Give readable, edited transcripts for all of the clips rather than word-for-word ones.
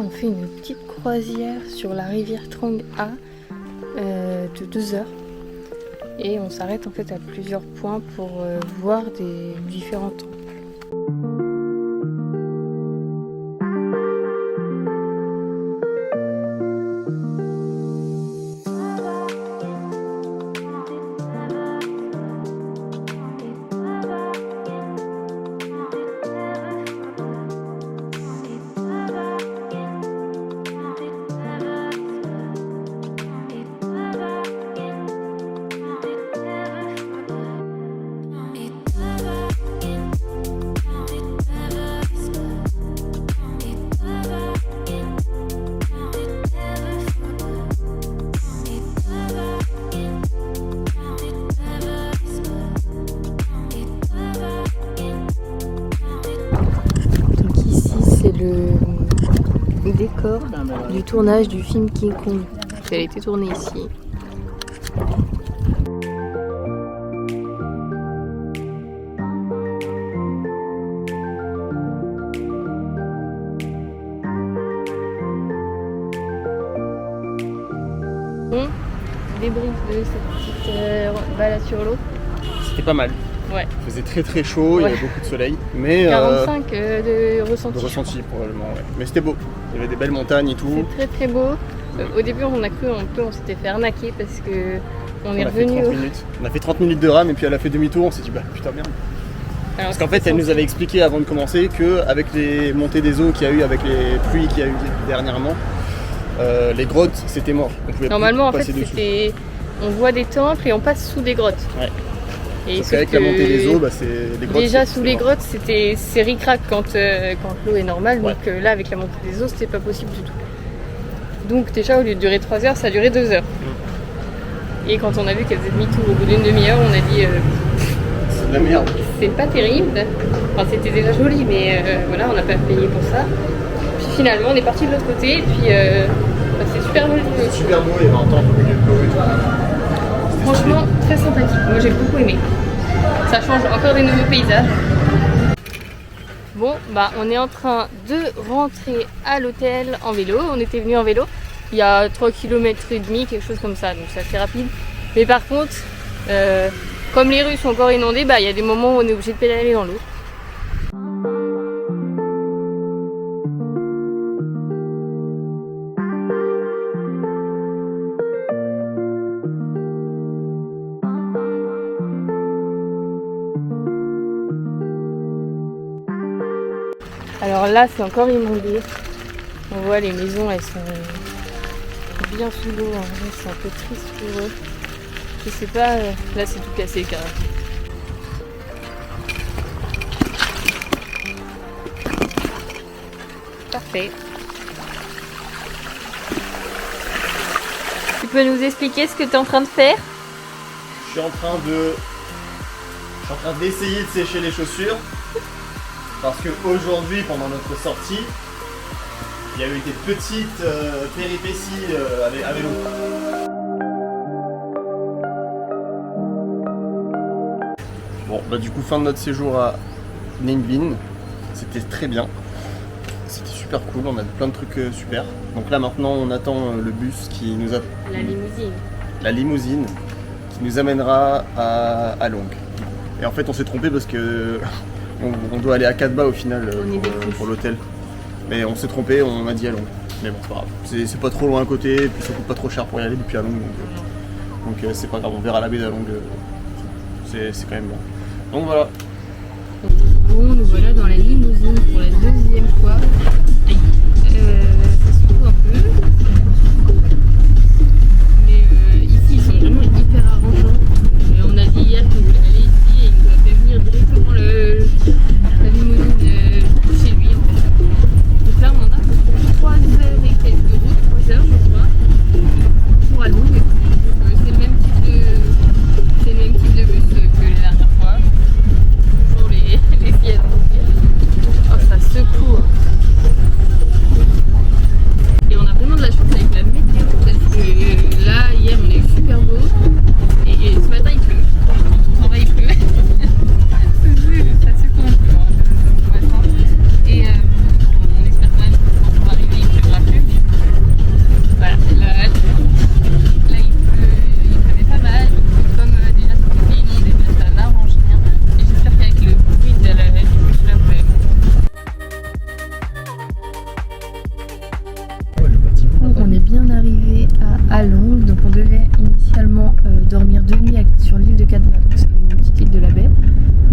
on fait une petite croisière sur la rivière Trang A de 2 heures. Et on s'arrête en fait à plusieurs points pour voir des différents temples. Le décor du tournage du film King Kong. Elle a été tournée ici. Bon, débrief de cette petite balade sur l'eau. C'était pas mal. Ouais. Il faisait très très chaud, il y avait beaucoup de soleil. Mais 45 de ressenti. De ressenti probablement, ouais. Mais c'était beau. Il y avait des belles montagnes et tout. C'est très très beau. Au début on a cru on s'était fait arnaquer parce que on est revenu. On a fait 30 minutes de rame et puis elle a fait demi-tour, on s'est dit bah putain merde. Alors, parce qu'en fait elle nous avait expliqué avant de commencer qu'avec les montées des eaux qu'il y a eu, avec les pluies qu'il y a eu dernièrement, les grottes c'était mort. Normalement en fait c'était. On voit des temples et on passe sous des grottes. Ouais. Et sauf qu'avec la montée des eaux, les grottes. Déjà sous les grottes, c'est ric-rac quand l'eau est normale. Ouais. Donc là, avec la montée des eaux, c'était pas possible du tout. Donc déjà, au lieu de durer 3 heures, ça a duré 2 heures. Et quand on a vu qu'elle faisait demi-tour au bout d'une demi-heure, on a dit c'est de la merde. C'est pas terrible. Enfin, c'était déjà joli, mais voilà, on n'a pas payé pour ça. Puis finalement, on est parti de l'autre côté, et puis c'est super joli. C'est super beau, il y avait un temple au milieu de l'eau et tout. Franchement, très sympathique. Moi, j'ai beaucoup aimé. Ça change encore des nouveaux paysages. Bon, bah, on est en train de rentrer à l'hôtel en vélo. On était venu en vélo. Il y a 3 km et demi, quelque chose comme ça. Donc, c'est assez rapide. Mais par contre, comme les rues sont encore inondées, bah, il y a des moments où on est obligé de pédaler dans l'eau. Alors là, c'est encore inondé. On voit les maisons, elles sont bien sous l'eau. En vrai, c'est un peu triste pour eux. Je sais pas, là c'est tout cassé carrément. Parfait. Tu peux nous expliquer ce que tu es en train de faire? Je suis en train d'essayer de sécher les chaussures. Parce qu'aujourd'hui, pendant notre sortie, il y a eu des petites péripéties à vélo. Bon, bah du coup, fin de notre séjour à Ninh Binh. C'était très bien. C'était super cool, on a plein de trucs super. Donc là, maintenant, on attend le bus qui nous a... La limousine. La limousine qui nous amènera à Long. Et en fait, on s'est trompé parce que... On doit aller à Katba au final pour l'hôtel. Mais on s'est trompé, on a dit à Long. Mais bon, c'est pas grave. C'est pas trop loin à côté, et puis ça coûte pas trop cher pour y aller depuis à Long. Donc c'est pas grave, on verra la baie d'A Long. C'est quand même bon. Donc voilà. Bon, nous voilà dans la limousine pour la 2e fois. Ça se trouve un peu. Mais ici, ils sont vraiment hyper arrangeants. On a dit hier qu'on voulait aller ici et il nous a fait venir directement la limousine chez lui en fait. Donc là on en a pour 3 heures et quelques de route, 3 heures je crois, pour à Long. C'est le même type de bus que la dernière fois. Toujours les sièges. Oh ça secoue. Et on a vraiment de la chance avec la météo parce que là hier on a eu super beau. 2 nuits sur l'île de Cadba, donc c'est une petite île de la baie.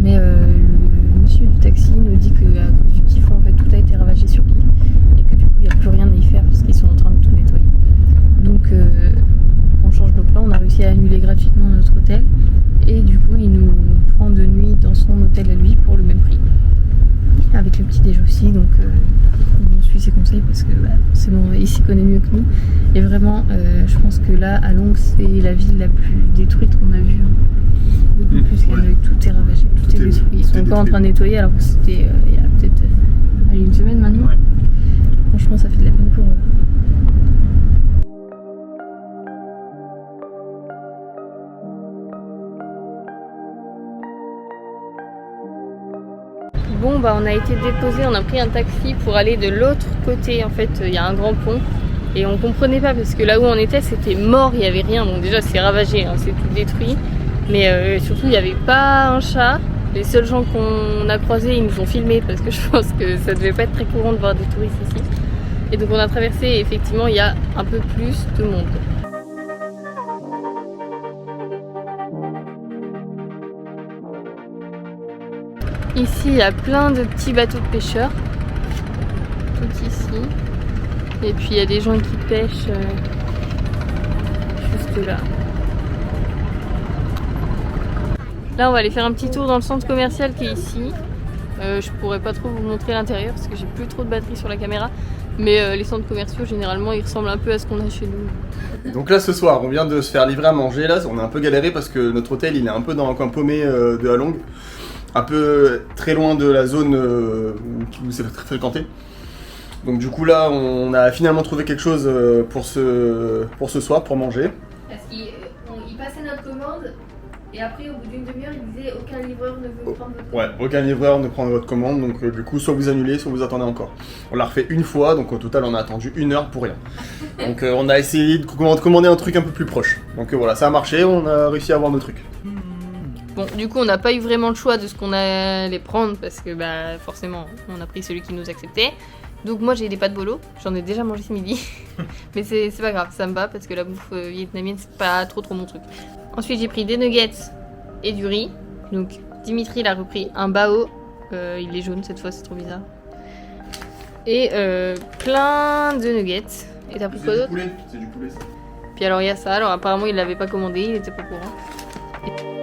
Mais le monsieur du taxi nous dit qu'à cause du typhon, en fait, tout a été ravagé sur l'île et que du coup, il n'y a plus rien à y faire parce qu'ils sont en train de tout nettoyer. Donc, on change nos plans. On a réussi à annuler gratuitement notre hôtel et du coup, il nous prend de nuit dans son hôtel à lui pour le même prix, avec le petit déj aussi. Donc, on suit ses conseils parce que c'est bon, il s'y connaît mieux que nous. Et vraiment, je pense que là, à Londres, c'est la ville la plus détruite qu'on a vue. Beaucoup plus qu'avec tout est ravagé, tout est détruit. Ils sont encore en train de nettoyer alors que c'était il y a peut-être une semaine maintenant. Ouais. Franchement, ça fait de la peine pour eux. Bon bah on a été déposé, on a pris un taxi pour aller de l'autre côté. En fait il y a un grand pont et on comprenait pas parce que là où on était c'était mort, il n'y avait rien. Bon déjà c'est ravagé, hein, c'est tout détruit. Mais surtout il n'y avait pas un chat. Les seuls gens qu'on a croisés ils nous ont filmés parce que je pense que ça devait pas être très courant de voir des touristes ici. Et donc on a traversé et effectivement il y a un peu plus de monde. Ici il y a plein de petits bateaux de pêcheurs, tout ici. Et puis il y a des gens qui pêchent juste là. Là on va aller faire un petit tour dans le centre commercial qui est ici. Je pourrais pas trop vous montrer l'intérieur parce que j'ai plus trop de batterie sur la caméra. Mais les centres commerciaux généralement ils ressemblent un peu à ce qu'on a chez nous. Donc là ce soir on vient de se faire livrer à manger. Là on a un peu galéré parce que notre hôtel il est un peu dans un coin paumé de Halong. Un peu très loin de la zone où c'est très fréquenté. Donc du coup là on a finalement trouvé quelque chose pour ce soir, pour manger. Parce qu'il passait notre commande et après au bout d'une demi-heure il disait aucun livreur ne veut prendre votre commande. Ouais, aucun livreur ne prend votre commande, donc du coup soit vous annulez, soit vous attendez encore. On l'a refait une fois, donc au total on a attendu 1 heure pour rien. Donc on a essayé de commander un truc un peu plus proche. Donc voilà, ça a marché, on a réussi à avoir nos trucs. Bon, du coup, on n'a pas eu vraiment le choix de ce qu'on allait prendre parce que bah, forcément, on a pris celui qui nous acceptait. Donc moi, j'ai des pâtes bolo, j'en ai déjà mangé ce midi. Mais c'est pas grave, ça me va parce que la bouffe vietnamienne, c'est pas trop mon truc. Ensuite, j'ai pris des nuggets et du riz. Donc Dimitri, il a repris un bao. Il est jaune cette fois, c'est trop bizarre. Et plein de nuggets. Et t'as pris quoi d'autre ? C'est du poulet ça. Puis alors, il y a ça. Alors apparemment, il l'avait pas commandé, il était pas au courant.